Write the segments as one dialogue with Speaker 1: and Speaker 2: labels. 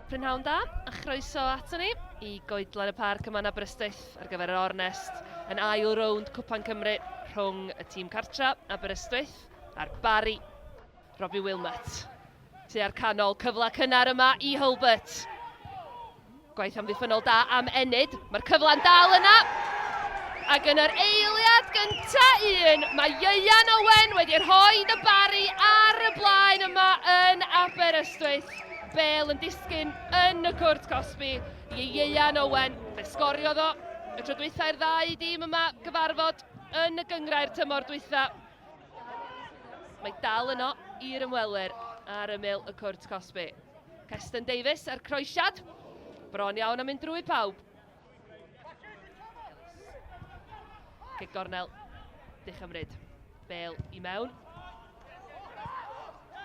Speaker 1: Prynhawn da, a chroeso ato ni I goedlan y parc yma yn Aberystwyth ar gyfer yr ornest yn ail rownd Cwpan Cymru rhwng y tîm cartra Aberystwyth a'r Barri, Robbie Wilmot. Tu ar canol, cyfle cynnar yma I Hulbert. Gwaith amddiffynol da am enid, mae'r cyfle'n dal yna. Ac yn yr eiliad gynta un, mae Ieuan Owen wedi rhoi y Barri ar y blaen yma yn Aberystwyth. Bale yn disgyn yn y cwrt Cosby I Ieuan Owen. Fe sgoriodd o y tro dwythau'r ddau dîm yma gyfarfod yn y gyngrau'r tymor dwytha. Mae dal yno i'r ymwelwyr ar ymyl y cwrt Cosby. Ceston Davies ar croesiad. Bron iawn am mynd drwy pawb. Cic gornel, Uchafbwyntiau. Bale I mewn.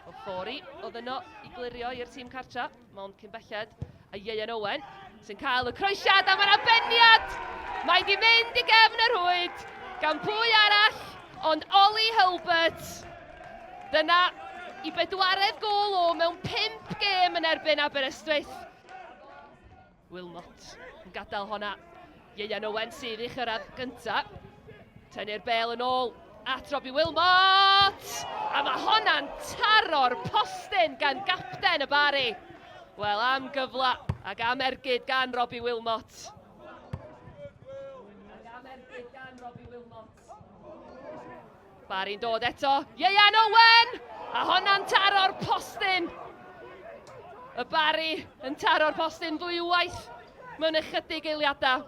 Speaker 1: O ffori, oedd yno I glirio i'r tîm cartra, mond cyn belled, a Ieuan Owen, sy'n cael y croesiad a mae'r abeniad! Mae di mynd I gefn yr hwyd, gan pwy arall, ond Ollie Hulbert. Dyna I bedwaredd gôl o mewn 5 gêm yn erbyn Aberystwyth. Wilmot yn gadael honna. Ieuan Owen sydd I chyrraedd gynta. Tynnu'r Bale yn ôl at Robbie Wilmot! A mae honna'n taro'r postyn gan gapten y Barri. Wel, am gyfla ac am ergyd gan Robbie Wilmot. Barri'n dod eto. Ieuan Owen! A honna'n taro'r postyn. Y Barri yn taro'r postyn ddwywaith mewn ychydig eiliadau.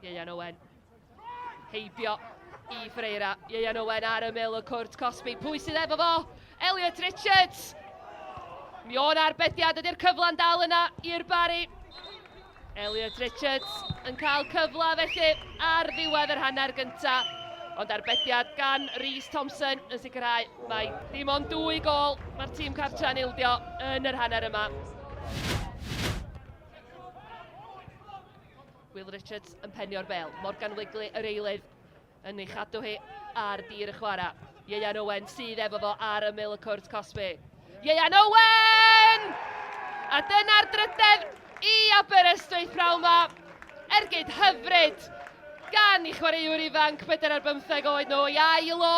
Speaker 1: Ieuan Owen. Heibio I Freira. Ieuan Owen ar ymyl y cwrt Cosby. Pwy sydd efo fo? Elliot Richards. Mi o'n arbediad ydy'r cyfle'n dal yna i'r Barri. Elliot Richards yn cael cyfle felly ar ddiwedd yr hanner gynta. Ond arbediad gan Rhys Thompson yn sicrhau mae dim ond 2 gol mae'r tîm cartra'n ildio yn yr hanner yma. Will Richards yn penio'r Bale. Morgan Wigley yr eilydd yn ei chadw hi ar dir y chwarae. Ieuan Owen sydd efo fo ar ymyl y cwrt Cosby. Ieuan Owen! A dyna'r drydedd I Aberystwyth pnawn ma. Ergyd hyfryd gan I chwaraewr ifanc 4 ar 15 oed nhw. I ail o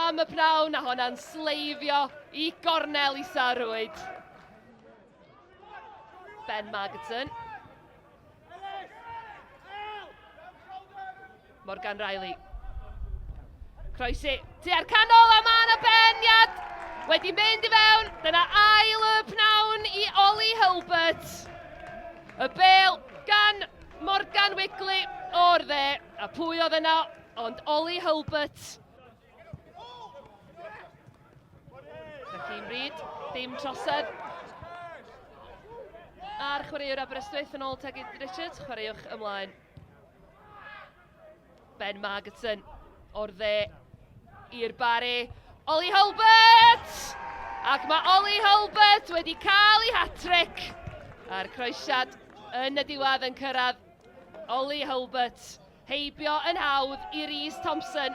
Speaker 1: am y pnawn a honna'n sleifio I gornel I sarwyd. Ben Magidson. Morgan Riley. Croesi, tu ar canol a ma'n abeniad. Wedi mynd I fewn, dyna ail y pnawn I Ollie Hulbert. Y Bale gan Morgan Wigley o'r dde. A pwy oedd yna, ond Ollie Hulbert. Felly'n bryd, dim trosedd. A'r chwaraewr Aberystwyth yn ôl Tegid Richards, chwaraewch ymlaen. Ben Magidson o'r dde i'r Barri. Ollie Hulbert! Ac mae Ollie Hulbert wedi cael ei hat-trick. A'r croesiad yn y diwedd yn cyrraedd. Ollie Hulbert heibio yn hawdd I Rhys Thompson.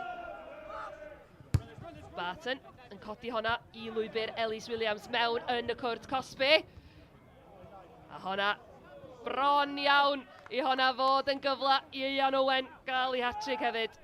Speaker 1: Barton yn codi honna I lwybr Ellis Williams mewn yn y cwrt Cosby. A honna bron iawn I honna fod yn gyfle I Ieuan Owen gael ei hat-trick hefyd.